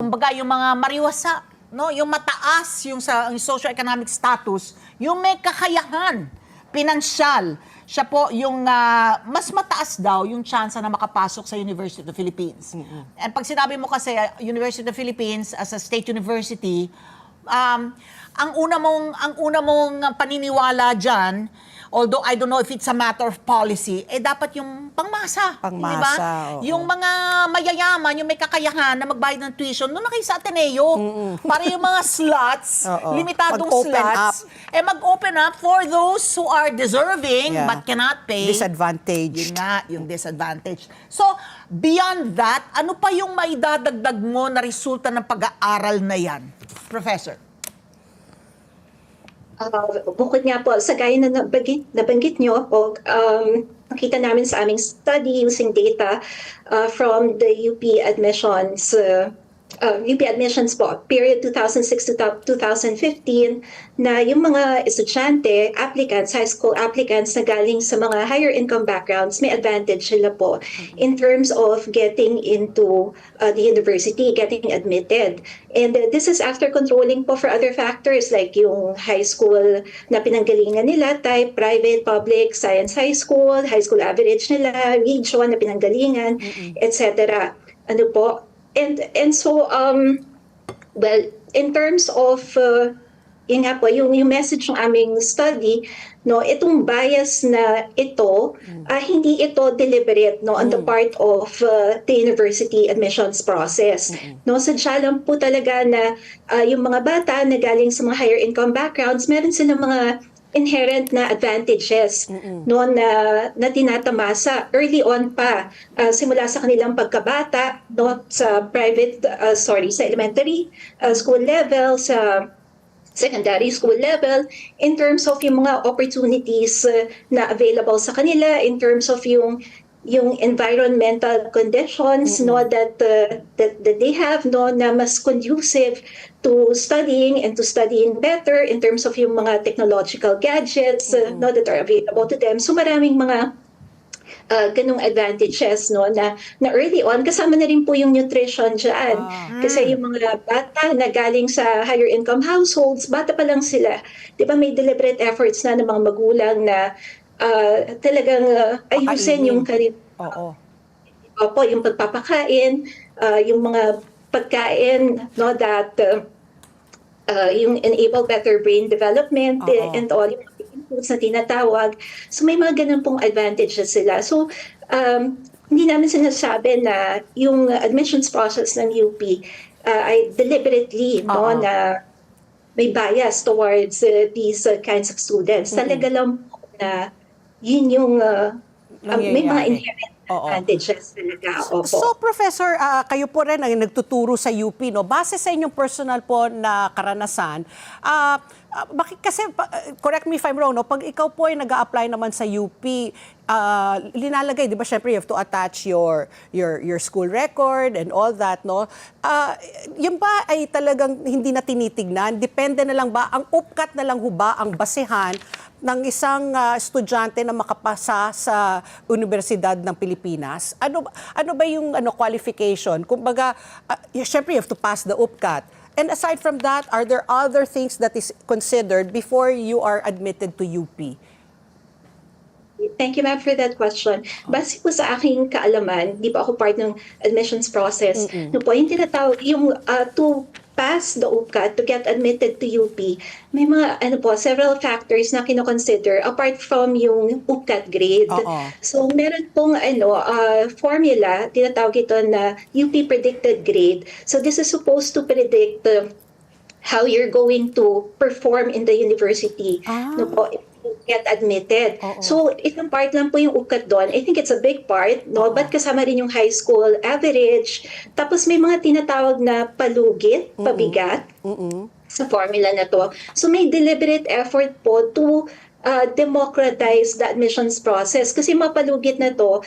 Kumbaga, yung mga mariwasa, no? Yung mataas, yung sa yung socio-economic status, yung may kakayahan, pinansyal, siya po yung mas mataas daw yung chance na makapasok sa University of the Philippines. And pag sinabi mo kasi University of the Philippines as a state university, ang una mong paniniwala diyan, although I don't know if it's a matter of policy, dapat yung pangmasa. Pangmasa, diba? oo. Yung mga mayayaman, yung may kakayahan na magbayad ng tuition, doon na kayo sa Ateneo. Para yung mga slots, Oo. limitadong Mag-open slots, mag-open up for those who are deserving but cannot pay. Disadvantage. Yun nga, yung disadvantage. So, beyond that, ano pa yung maidadagdag mo na resulta ng pag-aaral na yan? Professor. Bukod nga po, sa gaya na nabanggit nyo po, nakita namin sa aming study using data from the UP admissions, po, period 2006 to 2015, na yung mga estudyante, applicants, high school applicants na galing sa mga higher income backgrounds, may advantage sila po in terms of getting into the university, getting admitted. And this is after controlling po for other factors like yung high school na pinanggalingan nila, type, private, public, science high school average nila, region na pinanggalingan, etc. Ano po? And so, well, in terms of, yun nga po, yung message ng aming study, no, itong bias na ito, hindi ito deliberate, no, on the part of the university admissions process. No, sadya lang po talaga na yung mga bata na galing sa mga higher income backgrounds, meron silang mga inherent na advantages no na tinatamasa early on pa simula sa kanilang pagkabata no sa sa elementary school level, sa secondary school level, in terms of yung mga opportunities na available sa kanila, in terms of yung environmental conditions no that they have no na mas conducive to studying and to studying better in terms of yung mga technological gadgets no that are available to them. So maraming mga ganung advantages no na early on, kasama na rin po yung nutrition diyan. Kasi yung mga bata na galing sa higher income households, bata pa lang sila. 'Di ba may deliberate efforts na ng mga magulang na talagang ayusin yung Opo, yung pagpapakain, yung mga pagkain no that yung enable better brain development and all yung inputs na tinatawag. So may mga ganun pong advantages sila. So hindi namin sinasabi na yung admissions process ng UP ay deliberately no na may bias towards these kinds of students. Talaga lang po na yun yung may mga inherent advantages talaga. So, Professor, kayo po rin ang nagtuturo sa UP, no? Base sa inyong personal po na karanasan, bakit kasi, correct me if I'm wrong, no? Pag ikaw po ay nag-a-apply naman sa UP, linalagay, di ba, syempre you have to attach your school record and all that, no? Yung ba ay talagang hindi na tinitignan? Depende na lang ba, ang UPCAT na lang ho ba ang basehan ng isang estudyante na makapasa sa Universidad ng Pilipinas? Ano ba yung qualification? Kumbaga, syempre you have to pass the UPCAT. And aside from that, are there other things that is considered before you are admitted to UP? Thank you, ma'am, for that question. Base po sa aking kaalaman, di pa ako part ng admissions process, no po, yung tinatawag, yung to pass the UPCAT, to get admitted to UP, may mga, several factors na kinoconsider apart from yung UPCAT grade. So, meron pong, formula, tinatawag ito na UP predicted grade. So, this is supposed to predict how you're going to perform in the university. No po, get admitted. So, itong part lang po yung UPCAT doon. I think it's a big part, no? But kasama rin yung high school average. Tapos may mga tinatawag na palugit, pabigat, sa formula na to. So, may deliberate effort po to democratize the admissions process. Kasi mapalugit na to,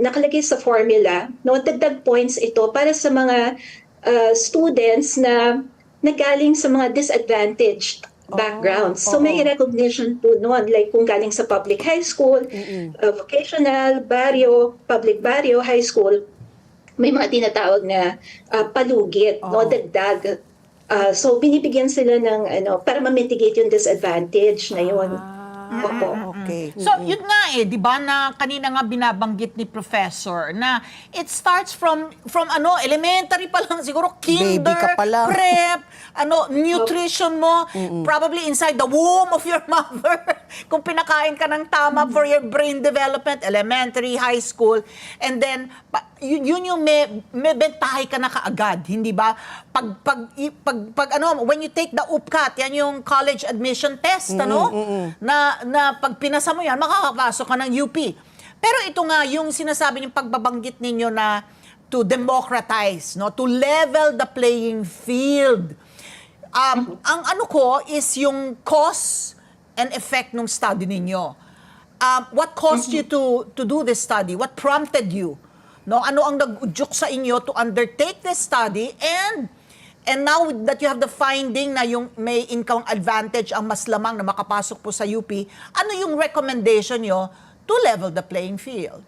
nakalagay sa formula, no? Dagdag points ito para sa mga students na nagaling sa mga disadvantaged backgrounds. So may recognition po noon, like kung galing sa public high school, vocational, barrio, public barrio, high school, may mga tinatawag na palugit, no, dagdag. So binibigyan sila ng para ma-mitigate yung disadvantage na yun. Opo. Okay. So, yun nga di ba, na kanina nga binabanggit ni Professor na it starts from elementary pa lang, siguro Baby kinder, ka pa lang. prep, nutrition mo, probably inside the womb of your mother, kung pinakain ka ng tama for your brain development, elementary, high school, and then, yun yung may bentahe ka na kaagad, hindi ba? When you take the UPCAT, yan yung college admission test, na pag pinasa mo yan, makakapasok ka ng UP. Pero ito nga, yung sinasabi yung pagbabanggit ninyo na to democratize, to level the playing field. Ang ko is yung cause and effect ng study ninyo. What caused you to do this study? What prompted you? Ano ang nag-udyok sa inyo to undertake this study, and now that you have the finding na yung may income advantage ang mas lamang na makapasok po sa UP, ano yung recommendation nyo to level the playing field?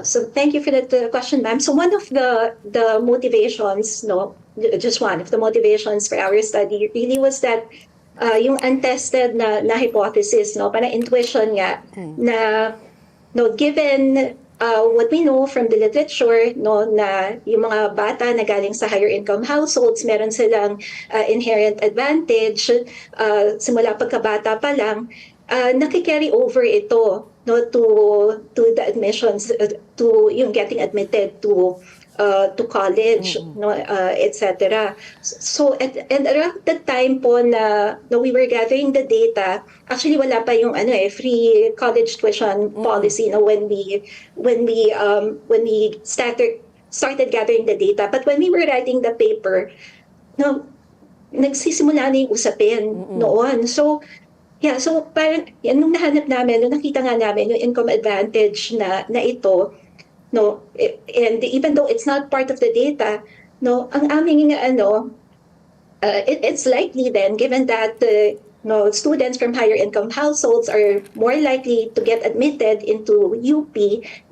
So thank you for that question, ma'am. So one of the motivations, just one of the motivations for our study really was that yung untested na hypothesis, para intuition nga, na given what we know from the literature, na yung mga bata na galing sa higher income households, meron silang inherent advantage simula pagkabata pa lang, nakikarry over ito to the admissions, to yung getting admitted to college, etc. So and around that time po na we were gathering the data, actually wala pa yung free college tuition policy when we started gathering the data. But when we were writing the paper, nagsisimula na yung usapin noon. So so parang nung nahanap namin, nung nakita nga namin yung income advantage na ito, and even though it's not part of the data, ang aming it's likely then, given that students from higher income households are more likely to get admitted into UP,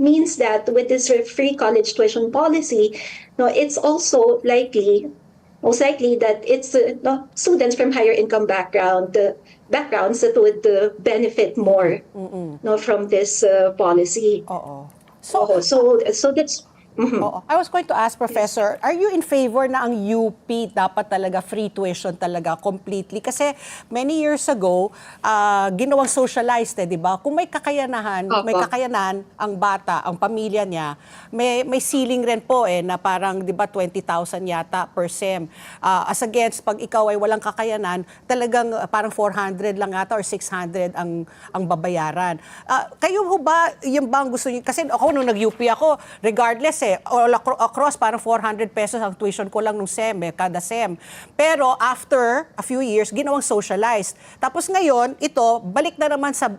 means that with this free college tuition policy, it's also most likely that it's students from higher income backgrounds that would benefit more from this policy. So that's I was going to ask, Professor, are you in favor na ang UP dapat talaga free tuition talaga completely? Kasi many years ago, ginawang socialized, di ba? Kung may kakayanan ang bata, ang pamilya niya, may ceiling rin po na parang, di ba, 20,000 yata per sem. As against, pag ikaw ay walang kakayanan, talagang parang 400 lang yata or 600 ang babayaran. Kayo ho ba, yung bang gusto niyo? Kasi ako nung nag-UP ako, regardless all across, parang 400 pesos ang tuition ko lang nung SEM, kada SEM. Pero after a few years, ginawang socialized. Tapos ngayon, ito, balik na naman sa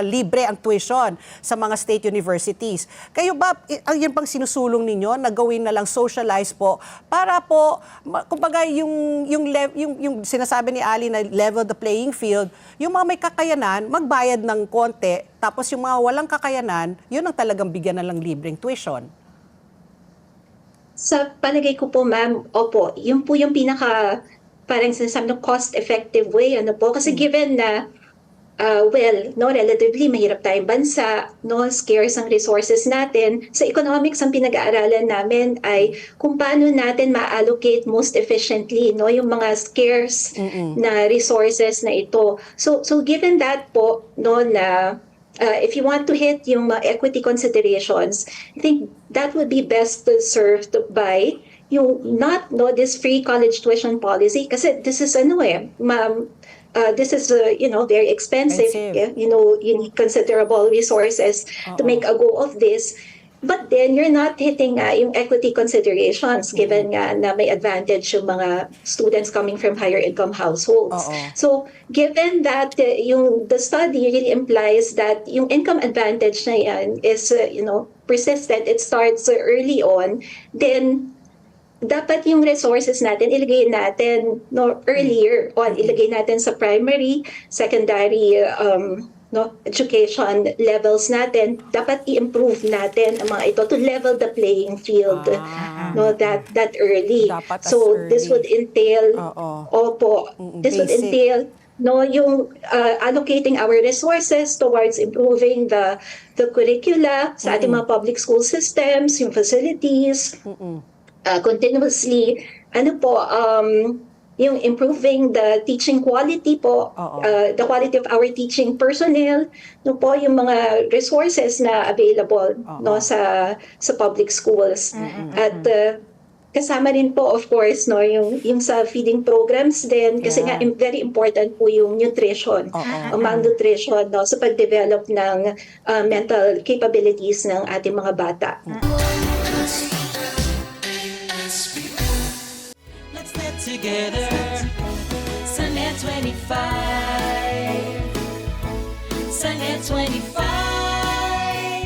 libre ang tuition sa mga state universities. Kayo ba, yun pang sinusulong ninyo, na gawin na lang socialized po, para po, kumbaga yung sinasabi ni Ali na level the playing field, yung mga may kakayanan, magbayad ng konti, tapos yung mga walang kakayanan, yun ang talagang bigyan na lang libreng tuition. Sa palagay ko po, ma'am, opo, yun po yung parang sinasabi ng cost-effective way, kasi given na, relatively mahirap tayong bansa, scarce ang resources natin, sa economics ang pinag-aaralan namin ay kung paano natin ma-allocate most efficiently, yung mga scarce na resources na ito. So given that po, na if you want to hit yung equity considerations, I think that would be best served by yung this free college tuition policy, kasi this is this is very expensive. You need considerable resources to make a go of this. But then you're not hitting yung equity considerations, given nga na may advantage yung mga students coming from higher income households. So given that the study really implies that yung income advantage na yan is persistent, it starts early on, then dapat yung resources natin ilagay natin earlier on, ilagay natin sa primary, secondary education levels natin, dapat i-improve natin ang mga ito to level the playing field that early. Dapat as So this early. would entail this would basic. entail yung allocating our resources towards improving the curricula sa ating mga public school systems, yung facilities, continuously yung improving the teaching quality po, the quality of our teaching personnel, yung mga resources na available sa public schools. At kasama rin po, of course, yung sa feeding programs din, kasi nga very important po yung nutrition, malnutrition, sa pag-develop ng mental capabilities ng ating mga bata. Let's get together. Sunday 25. Sunday 25.